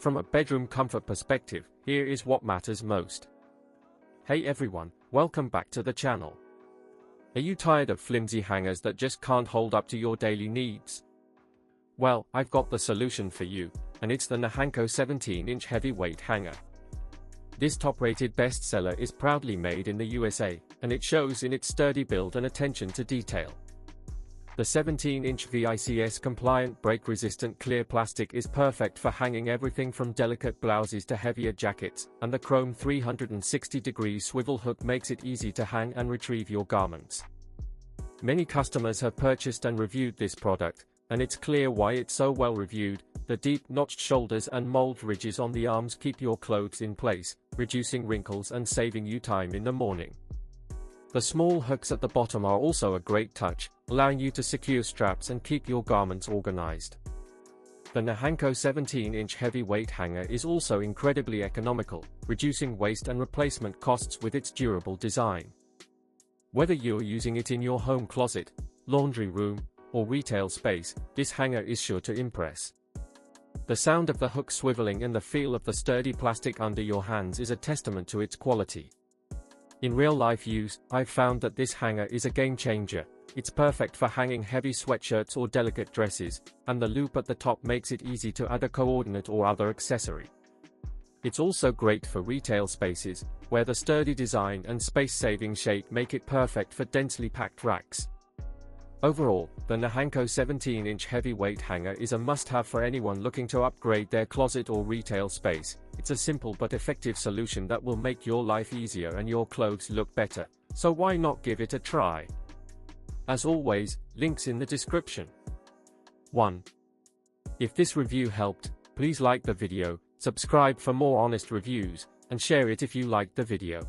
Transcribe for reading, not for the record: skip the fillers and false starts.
From a bedroom comfort perspective, here is what matters most. Hey everyone, welcome back to the channel. Are you tired of flimsy hangers that just can't hold up to your daily needs? Well, I've got the solution for you, and it's the NAHANCO 17-inch heavyweight hanger. This top-rated bestseller is proudly made in the USA, and it shows in its sturdy build and attention to detail. The 17-inch VICS-compliant break-resistant clear plastic is perfect for hanging everything from delicate blouses to heavier jackets, and the chrome 360-degree swivel hook makes it easy to hang and retrieve your garments. Many customers have purchased and reviewed this product, and it's clear why it's so well reviewed. The deep notched shoulders and mold ridges on the arms keep your clothes in place, reducing wrinkles and saving you time in the morning. The small hooks at the bottom are also a great touch, allowing you to secure straps and keep your garments organized. The NAHANCO 17-inch heavyweight hanger is also incredibly economical, reducing waste and replacement costs with its durable design. Whether you're using it in your home closet, laundry room, or retail space, this hanger is sure to impress. The sound of the hook swiveling and the feel of the sturdy plastic under your hands is a testament to its quality. In real-life use, I've found that this hanger is a game-changer. It's perfect for hanging heavy sweatshirts or delicate dresses, and the loop at the top makes it easy to add a coordinate or other accessory. It's also great for retail spaces, where the sturdy design and space-saving shape make it perfect for densely packed racks. Overall, the NAHANCO 17-inch heavyweight hanger is a must-have for anyone looking to upgrade their closet or retail space. It's a simple but effective solution that will make your life easier and your clothes look better, so why not give it a try? As always, links in the description. 1. If this review helped, please like the video, subscribe for more honest reviews, and share it if you liked the video.